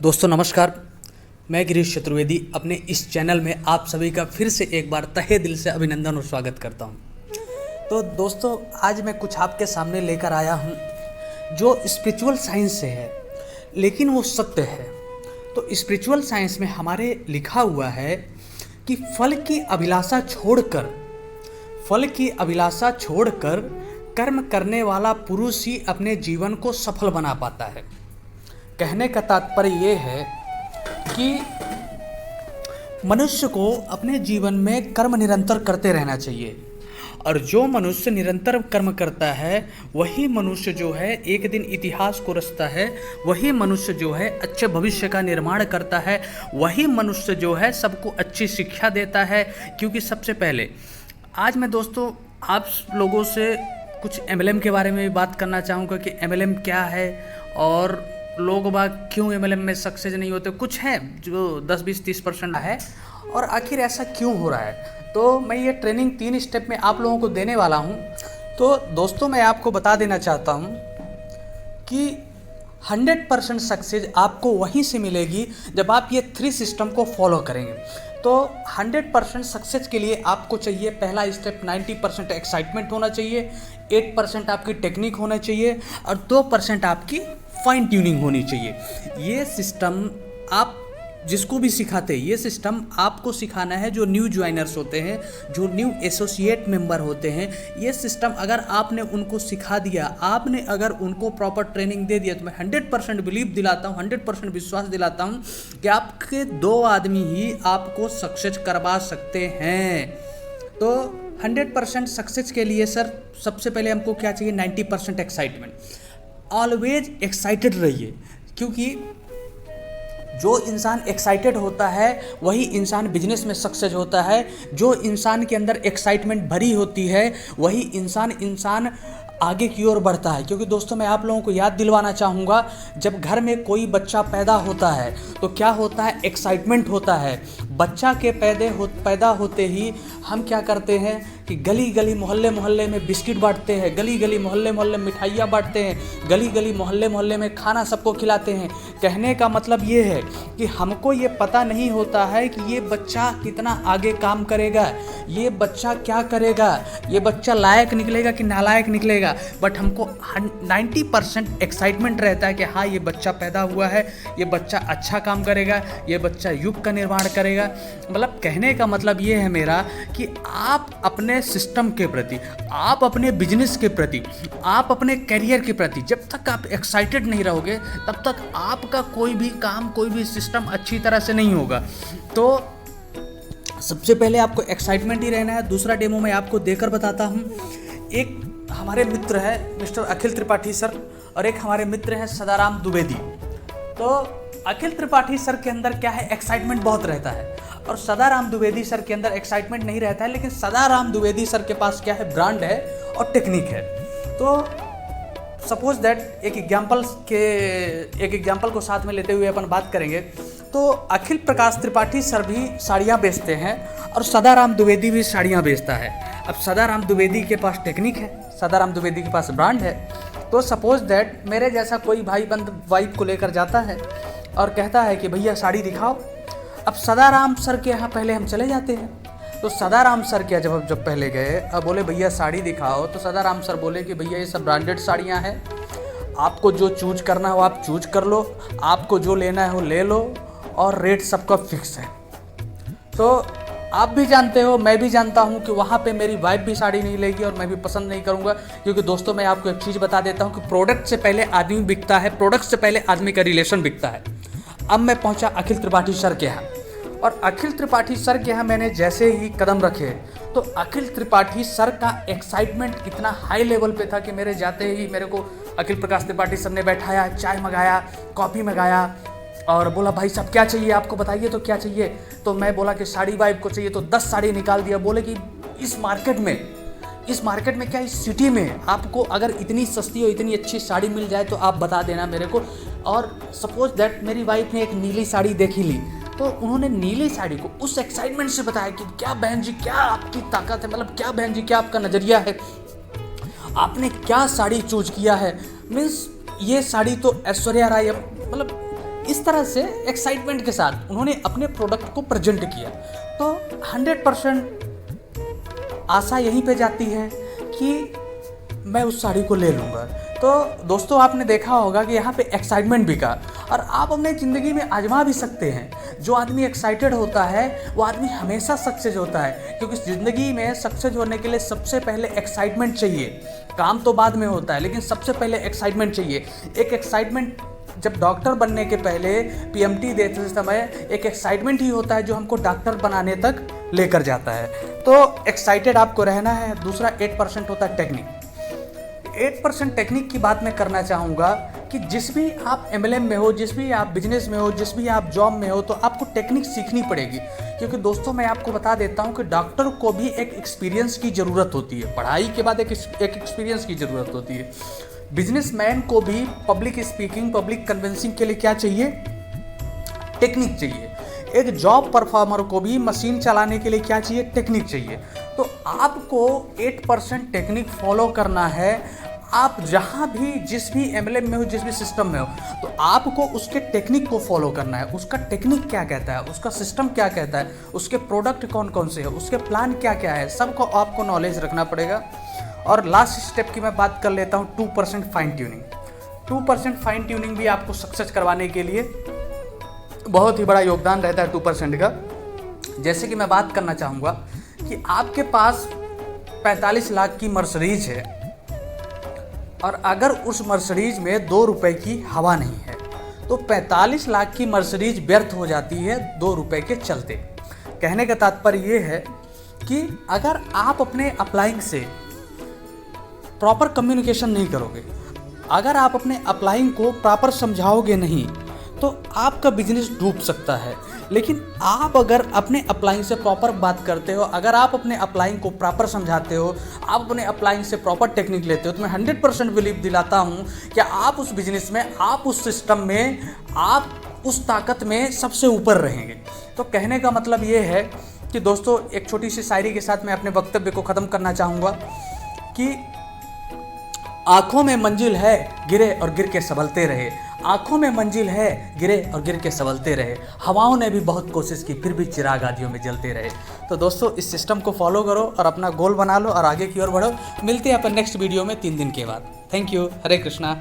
दोस्तों नमस्कार। मैं गिरीश चतुर्वेदी अपने इस चैनल में आप सभी का फिर से एक बार तहे दिल से अभिनंदन और स्वागत करता हूं। तो दोस्तों आज मैं कुछ आपके सामने लेकर आया हूं जो स्पिरिचुअल साइंस से है, लेकिन वो सत्य है। तो स्पिरिचुअल साइंस में हमारे लिखा हुआ है कि फल की अभिलाषा छोड़कर कर्म करने वाला पुरुष ही अपने जीवन को सफल बना पाता है। कहने का तात्पर्य ये है कि मनुष्य को अपने जीवन में कर्म निरंतर करते रहना चाहिए, और जो मनुष्य निरंतर कर्म करता है वही मनुष्य जो है एक दिन इतिहास को रचता है, वही मनुष्य जो है अच्छे भविष्य का निर्माण करता है, वही मनुष्य जो है सबको अच्छी शिक्षा देता है। क्योंकि सबसे पहले आज मैं दोस्तों आप लोगों से कुछ MLM के बारे में भी बात करना चाहूँगा कि MLM क्या है और लोग बाग क्यों MLM में सक्सेस नहीं होते। कुछ है जो 10-20-30% है और आखिर ऐसा क्यों हो रहा है। तो मैं ये ट्रेनिंग 3 स्टेप में आप लोगों को देने वाला हूँ। तो दोस्तों मैं आपको बता देना चाहता हूँ कि 100% सक्सेस आपको वहीं से मिलेगी जब आप ये 3 सिस्टम को फॉलो करेंगे। तो 100% सक्सेस के लिए आपको चाहिए पहला स्टेप 90% एक्साइटमेंट होना चाहिए, 8% आपकी टेक्निक होना चाहिए और 2% आपकी फाइन ट्यूनिंग होनी चाहिए। ये सिस्टम आप जिसको भी सिखाते हैं, ये सिस्टम आपको सिखाना है जो न्यू ज्वाइनर्स होते हैं, जो न्यू एसोसिएट मेंबर होते हैं। ये सिस्टम अगर आपने उनको सिखा दिया, आपने अगर उनको प्रॉपर ट्रेनिंग दे दिया, तो मैं 100% बिलीव दिलाता हूँ, 100% विश्वास दिलाता हूँ कि आपके 2 आदमी ही आपको सक्सेस करवा सकते हैं। तो 100% सक्सेस के लिए सर सबसे पहले हमको क्या चाहिए? 90% एक्साइटमेंट। ऑलवेज एक्साइटेड रहिए, क्योंकि जो इंसान एक्साइटेड होता है वही इंसान बिजनेस में सक्सेस होता है। जो इंसान के अंदर एक्साइटमेंट भरी होती है वही इंसान आगे की ओर बढ़ता है। क्योंकि दोस्तों मैं आप लोगों को याद दिलवाना चाहूँगा, जब घर में कोई बच्चा पैदा होता है तो क्या होता है? एक्साइटमेंट होता है। बच्चा के पैदा होते ही हम क्या करते हैं कि गली गली मोहल्ले मोहल्ले में बिस्किट बांटते हैं, गली गली मोहल्ले मोहल्ले मिठाइयाँ बांटते हैं, गली गली मोहल्ले मोहल्ले में खाना सबको खिलाते हैं। कहने का मतलब ये है कि हमको ये पता नहीं होता है कि ये बच्चा कितना आगे काम करेगा, ये बच्चा क्या करेगा, ये बच्चा लायक निकलेगा कि नालायक निकलेगा। बट हमको 90% एक्साइटमेंट रहता है कि हाँ ये बच्चा पैदा हुआ है, ये बच्चा अच्छा काम करेगा, ये बच्चा युग का निर्माण करेगा। मतलब कहने का मतलब ये है मेरा कि आप अपने सिस्टम के प्रति, आप अपने बिजनेस के प्रति, आप अपने करियर के प्रति जब तक आप एक्साइटेड नहीं रहोगे तब तक आपका कोई भी काम, कोई भी सिस्टम अच्छी तरह से नहीं होगा। तो सबसे पहले आपको एक्साइटमेंट ही रहना है। दूसरा डेमो मैं आपको देकर बताता हूँ। एक हमारे मित्र है मिस्टर अखिल त्रिपाठी सर और एक हमारे मित्र हैं सदाराम द्विवेदी। तो अखिल त्रिपाठी सर के अंदर क्या है? एक्साइटमेंट बहुत रहता है और सदाराम द्विवेदी सर के अंदर एक्साइटमेंट नहीं रहता है। लेकिन सदाराम द्विवेदी सर के पास क्या है? ब्रांड है और टेक्निक है। तो सपोज दैट एक एग्जाम्पल को साथ में लेते हुए अपन बात करेंगे। तो अखिल प्रकाश त्रिपाठी सर भी साड़ियाँ बेचते हैं और सदाराम द्विवेदी भी साड़ियाँ बेचता है। अब सदाराम द्विवेदी के पास टेक्निक है, सदाराम द्विवेदी के पास ब्रांड है। तो सपोज दैट मेरे जैसा कोई भाई बंद वाइफ को लेकर जाता है और कहता है कि भैया साड़ी दिखाओ। अब सदाराम सर के यहाँ पहले हम चले जाते हैं। तो सदाराम सर के जब पहले गए, अब बोले भैया साड़ी दिखाओ, तो सदाराम सर बोले कि भैया ये सब ब्रांडेड साड़ियाँ हैं, आपको जो चूज करना हो आप चूज कर लो, आपको जो लेना है वो ले लो और रेट सबका फिक्स है। तो आप भी जानते हो, मैं भी जानता हूँ कि वहाँ पे मेरी वाइफ भी साड़ी नहीं लेगी और मैं भी पसंद नहीं करूँगा। क्योंकि दोस्तों मैं आपको एक चीज़ बता देता हूँ कि प्रोडक्ट से पहले आदमी बिकता है, प्रोडक्ट से पहले आदमी का रिलेशन बिकता है। अब मैं पहुँचा अखिल त्रिपाठी सर के यहाँ और अखिल त्रिपाठी सर के यहाँ मैंने जैसे ही कदम रखे तो अखिल त्रिपाठी सर का एक्साइटमेंट इतना हाई लेवल पे था कि मेरे जाते ही मेरे को अखिल प्रकाश त्रिपाठी सर ने बैठाया, चाय मंगाया, कॉफ़ी मंगाया और बोला भाई साहब क्या चाहिए आपको बताइए तो क्या चाहिए। तो मैं बोला कि साड़ी वाइफ को चाहिए, तो 10 साड़ी निकाल दिया। बोले कि इस मार्केट में क्या, इस सिटी में आपको अगर इतनी सस्ती और इतनी अच्छी साड़ी मिल जाए तो आप बता देना मेरे को। और सपोज दैट मेरी वाइफ ने एक नीली साड़ी देखी ली, तो उन्होंने नीली साड़ी को उस एक्साइटमेंट से बताया कि क्या बहन जी, क्या आपकी ताकत है, मतलब क्या बहन जी, क्या आपका नज़रिया है, आपने क्या साड़ी चूज किया है। मीन्स ये साड़ी तो ऐश्वर्या राय, मतलब इस तरह से एक्साइटमेंट के साथ उन्होंने अपने प्रोडक्ट को प्रेजेंट किया। तो 100% आशा यहीं पे जाती है कि मैं उस साड़ी को ले लूँगा। तो दोस्तों आपने देखा होगा कि यहाँ पे एक्साइटमेंट भी का, और आप अपने ज़िंदगी में आजमा भी सकते हैं। जो आदमी एक्साइटेड होता है वो आदमी हमेशा सक्सेस होता है, क्योंकि ज़िंदगी में सक्सेस होने के लिए सबसे पहले एक्साइटमेंट चाहिए। काम तो बाद में होता है, लेकिन सबसे पहले एक्साइटमेंट चाहिए। एक एक्साइटमेंट, जब डॉक्टर बनने के पहले पीएमटी देते समय एक एक्साइटमेंट ही होता है जो हमको डॉक्टर बनाने तक लेकर जाता है। तो एक्साइटेड आपको रहना है। दूसरा 8% होता है टेक्निक। 8% टेक्निक की बात मैं करना चाहूँगा कि जिस भी आप एमएलएम में हो, जिस भी आप बिजनेस में हो, जिस भी आप जॉब में हो, तो आपको टेक्निक सीखनी पड़ेगी। क्योंकि दोस्तों मैं आपको बता देता हूँ कि डॉक्टर को भी एक एक्सपीरियंस की ज़रूरत होती है। पढ़ाई के बाद एक एक्सपीरियंस की ज़रूरत होती है। बिजनेसमैन को भी पब्लिक स्पीकिंग, पब्लिक कन्विंसिंग के लिए क्या चाहिए? टेक्निक चाहिए। एक जॉब परफॉर्मर को भी मशीन चलाने के लिए क्या चाहिए? टेक्निक चाहिए। तो आपको 8% टेक्निक फॉलो करना है। आप जहाँ भी, जिस भी एमएलएम में हो, जिस भी सिस्टम में हो, तो आपको उसके टेक्निक को फॉलो करना है। उसका टेक्निक क्या कहता है, उसका सिस्टम क्या कहता है, उसके प्रोडक्ट कौन कौन से हैं, उसके प्लान क्या क्या है, सबको आपको नॉलेज रखना पड़ेगा। और लास्ट स्टेप की मैं बात कर लेता हूँ 2% फाइन ट्यूनिंग। 2% फाइन ट्यूनिंग भी आपको सक्सेस करवाने के लिए बहुत ही बड़ा योगदान रहता है 2% का। जैसे कि मैं बात करना चाहूँगा कि आपके पास 45 लाख की मर्सिडीज है, और अगर उस मर्सिडीज में 2 रुपए की हवा नहीं है, तो 45 लाख की मर्सिडीज व्यर्थ हो जाती है 2 रुपए के चलते। कहने का तात्पर्य ये है कि अगर आप अपने अपलाइंग से प्रॉपर कम्युनिकेशन नहीं करोगे, अगर आप अपने अपलाइंग को प्रॉपर समझाओगे नहीं, तो आपका बिजनेस डूब सकता है। लेकिन आप अगर अपने अपलाइंग से प्रॉपर बात करते हो, अगर आप अपने अपलाइंग को प्रॉपर समझाते हो, आप अपने अपलाइंग से प्रॉपर टेक्निक लेते हो, तो मैं 100% बिलीव दिलाता हूँ कि आप उस बिजनेस में, आप उस सिस्टम में, आप उस ताकत में सबसे ऊपर रहेंगे। तो कहने का मतलब ये है कि दोस्तों एक छोटी सी शायरी के साथ मैं अपने वक्तव्य को ख़त्म करना चाहूँगा कि आँखों में मंजिल है, गिरे और गिर के संभलते रहे। आँखों में मंजिल है, गिरे और गिर के संभलते रहे। हवाओं ने भी बहुत कोशिश की, फिर भी चिराग आदियों में जलते रहे। तो दोस्तों इस सिस्टम को फॉलो करो और अपना गोल बना लो और आगे की ओर बढ़ो। मिलते हैं अपन नेक्स्ट वीडियो में 3 दिन के बाद। Thank you. हरे कृष्णा।